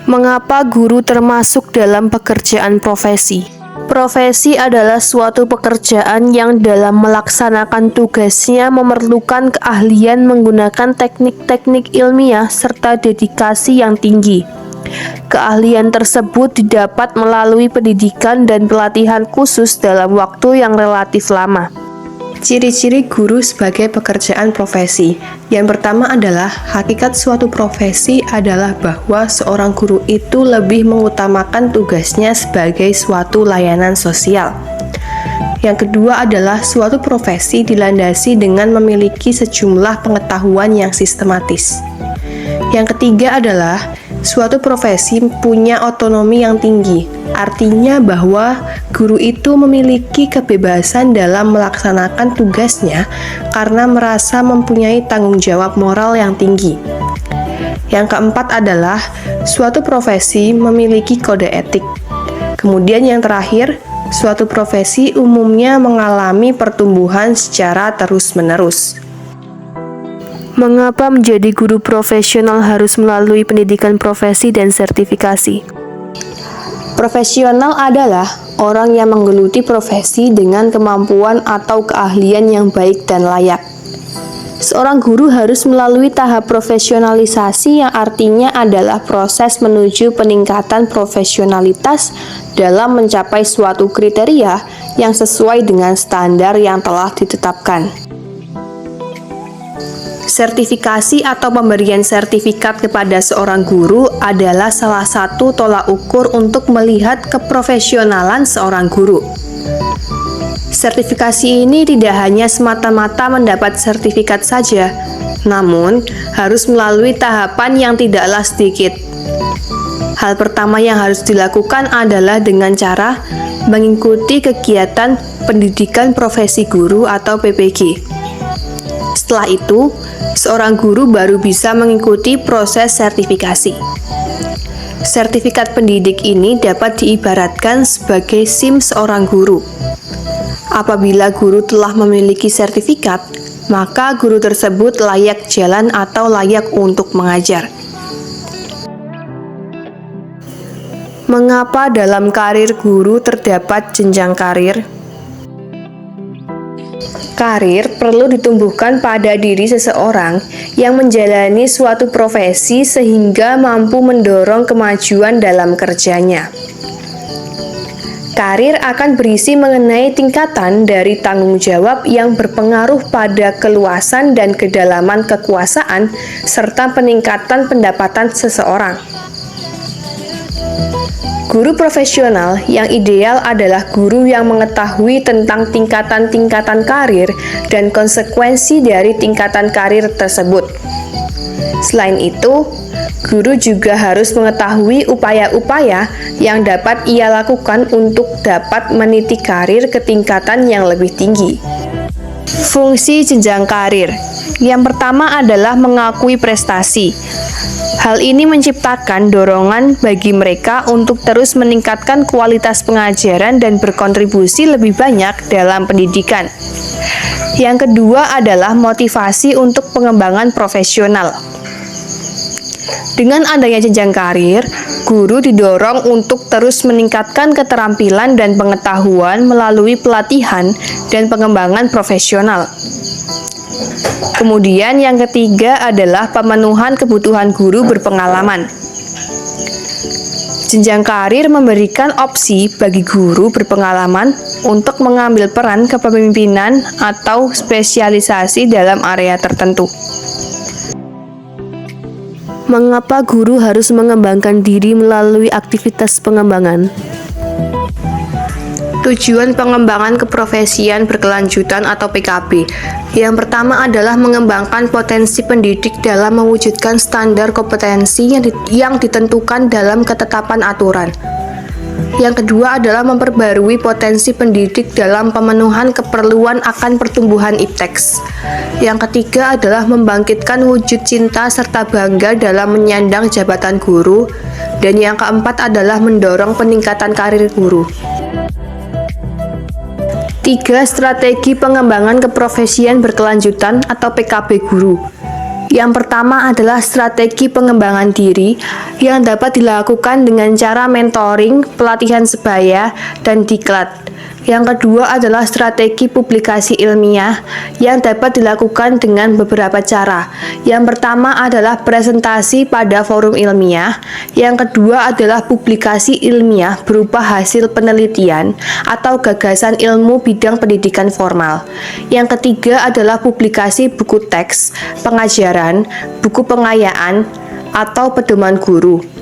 Mengapa guru termasuk dalam pekerjaan profesi? Profesi adalah suatu pekerjaan yang dalam melaksanakan tugasnya memerlukan keahlian menggunakan teknik-teknik ilmiah serta dedikasi yang tinggi. Keahlian tersebut didapat melalui pendidikan dan pelatihan khusus dalam waktu yang relatif lama. Ciri-ciri guru sebagai pekerjaan profesi. Yang pertama adalah hakikat suatu profesi adalah bahwa seorang guru itu lebih mengutamakan tugasnya sebagai suatu layanan sosial. Yang kedua adalah suatu profesi dilandasi dengan memiliki sejumlah pengetahuan yang sistematis. Yang ketiga adalah suatu profesi punya otonomi yang tinggi, artinya bahwa guru itu memiliki kebebasan dalam melaksanakan tugasnya karena merasa mempunyai tanggung jawab moral yang tinggi. Yang keempat adalah suatu profesi memiliki kode etik. Kemudian yang terakhir, suatu profesi umumnya mengalami pertumbuhan secara terus-menerus. Mengapa menjadi guru profesional harus melalui pendidikan profesi dan sertifikasi? Profesional adalah orang yang menggeluti profesi dengan kemampuan atau keahlian yang baik dan layak. Seorang guru harus melalui tahap profesionalisasi yang artinya adalah proses menuju peningkatan profesionalitas dalam mencapai suatu kriteria yang sesuai dengan standar yang telah ditetapkan. Sertifikasi atau pemberian sertifikat kepada seorang guru adalah salah satu tolak ukur untuk melihat keprofesionalan seorang guru. Sertifikasi ini tidak hanya semata-mata mendapat sertifikat saja, namun harus melalui tahapan yang tidaklah sedikit. Hal pertama yang harus dilakukan adalah dengan cara mengikuti kegiatan pendidikan profesi guru atau PPG. Setelah itu, seorang guru baru bisa mengikuti proses sertifikasi. Sertifikat pendidik ini dapat diibaratkan sebagai SIM seorang guru. Apabila guru telah memiliki sertifikat, maka guru tersebut layak jalan atau layak untuk mengajar. Mengapa dalam karir guru terdapat jenjang karir? Karir perlu ditumbuhkan pada diri seseorang yang menjalani suatu profesi sehingga mampu mendorong kemajuan dalam kerjanya. Karir akan berisi mengenai tingkatan dari tanggung jawab yang berpengaruh pada keluasan dan kedalaman kekuasaan serta peningkatan pendapatan seseorang. Guru profesional yang ideal adalah guru yang mengetahui tentang tingkatan-tingkatan karir dan konsekuensi dari tingkatan karir tersebut. Selain itu, guru juga harus mengetahui upaya-upaya yang dapat ia lakukan untuk dapat meniti karir ke tingkatan yang lebih tinggi. Fungsi jenjang karir. Yang pertama adalah mengakui prestasi. Hal ini menciptakan dorongan bagi mereka untuk terus meningkatkan kualitas pengajaran dan berkontribusi lebih banyak dalam pendidikan. Yang kedua adalah motivasi untuk pengembangan profesional. Dengan adanya jenjang karir, guru didorong untuk terus meningkatkan keterampilan dan pengetahuan melalui pelatihan dan pengembangan profesional. Kemudian yang ketiga adalah pemenuhan kebutuhan guru berpengalaman. Jenjang karir memberikan opsi bagi guru berpengalaman untuk mengambil peran kepemimpinan atau spesialisasi dalam area tertentu. Mengapa guru harus mengembangkan diri melalui aktivitas pengembangan? Tujuan pengembangan keprofesian berkelanjutan atau PKB. Yang pertama adalah mengembangkan potensi pendidik dalam mewujudkan standar kompetensi yang ditentukan dalam ketetapan aturan. Yang kedua adalah memperbarui potensi pendidik dalam pemenuhan keperluan akan pertumbuhan ipteks. Yang ketiga adalah membangkitkan wujud cinta serta bangga dalam menyandang jabatan guru. Dan yang keempat adalah mendorong peningkatan karir guru. 3. Strategi pengembangan keprofesian berkelanjutan atau PKB guru. Yang pertama adalah strategi pengembangan diri yang dapat dilakukan dengan cara mentoring, pelatihan sebaya, dan diklat. Yang kedua adalah strategi publikasi ilmiah yang dapat dilakukan dengan beberapa cara. Yang pertama adalah presentasi pada forum ilmiah. Yang kedua adalah publikasi ilmiah berupa hasil penelitian atau gagasan ilmu bidang pendidikan formal. Yang ketiga adalah publikasi buku teks, pengajaran, buku pengayaan, atau pedoman guru.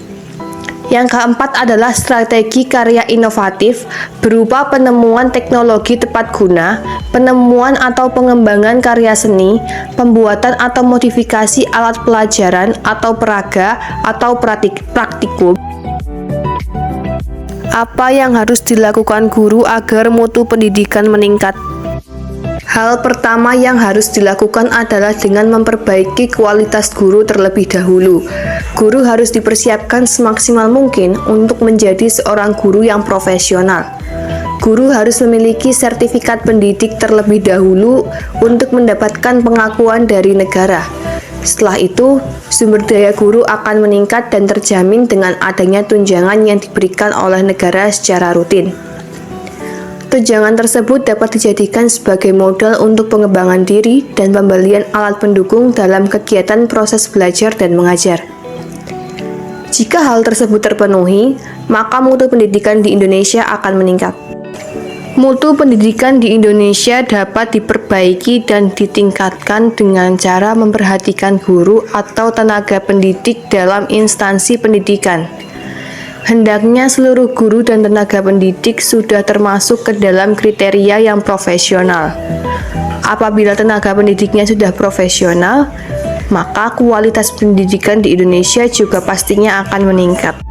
Yang keempat adalah strategi karya inovatif berupa penemuan teknologi tepat guna, penemuan atau pengembangan karya seni, pembuatan atau modifikasi alat pelajaran atau peraga atau praktikum. Apa yang harus dilakukan guru agar mutu pendidikan meningkat? Hal pertama yang harus dilakukan adalah dengan memperbaiki kualitas guru terlebih dahulu. Guru harus dipersiapkan semaksimal mungkin untuk menjadi seorang guru yang profesional. Guru harus memiliki sertifikat pendidik terlebih dahulu untuk mendapatkan pengakuan dari negara. Setelah itu, sumber daya guru akan meningkat dan terjamin dengan adanya tunjangan yang diberikan oleh negara secara rutin. Tunjangan tersebut dapat dijadikan sebagai modal untuk pengembangan diri dan pembelian alat pendukung dalam kegiatan proses belajar dan mengajar. Jika hal tersebut terpenuhi, maka mutu pendidikan di Indonesia akan meningkat. Mutu pendidikan di Indonesia dapat diperbaiki dan ditingkatkan dengan cara memperhatikan guru atau tenaga pendidik dalam instansi pendidikan. Hendaknya seluruh guru dan tenaga pendidik sudah termasuk ke dalam kriteria yang profesional. Apabila tenaga pendidiknya sudah profesional, maka kualitas pendidikan di Indonesia juga pastinya akan meningkat.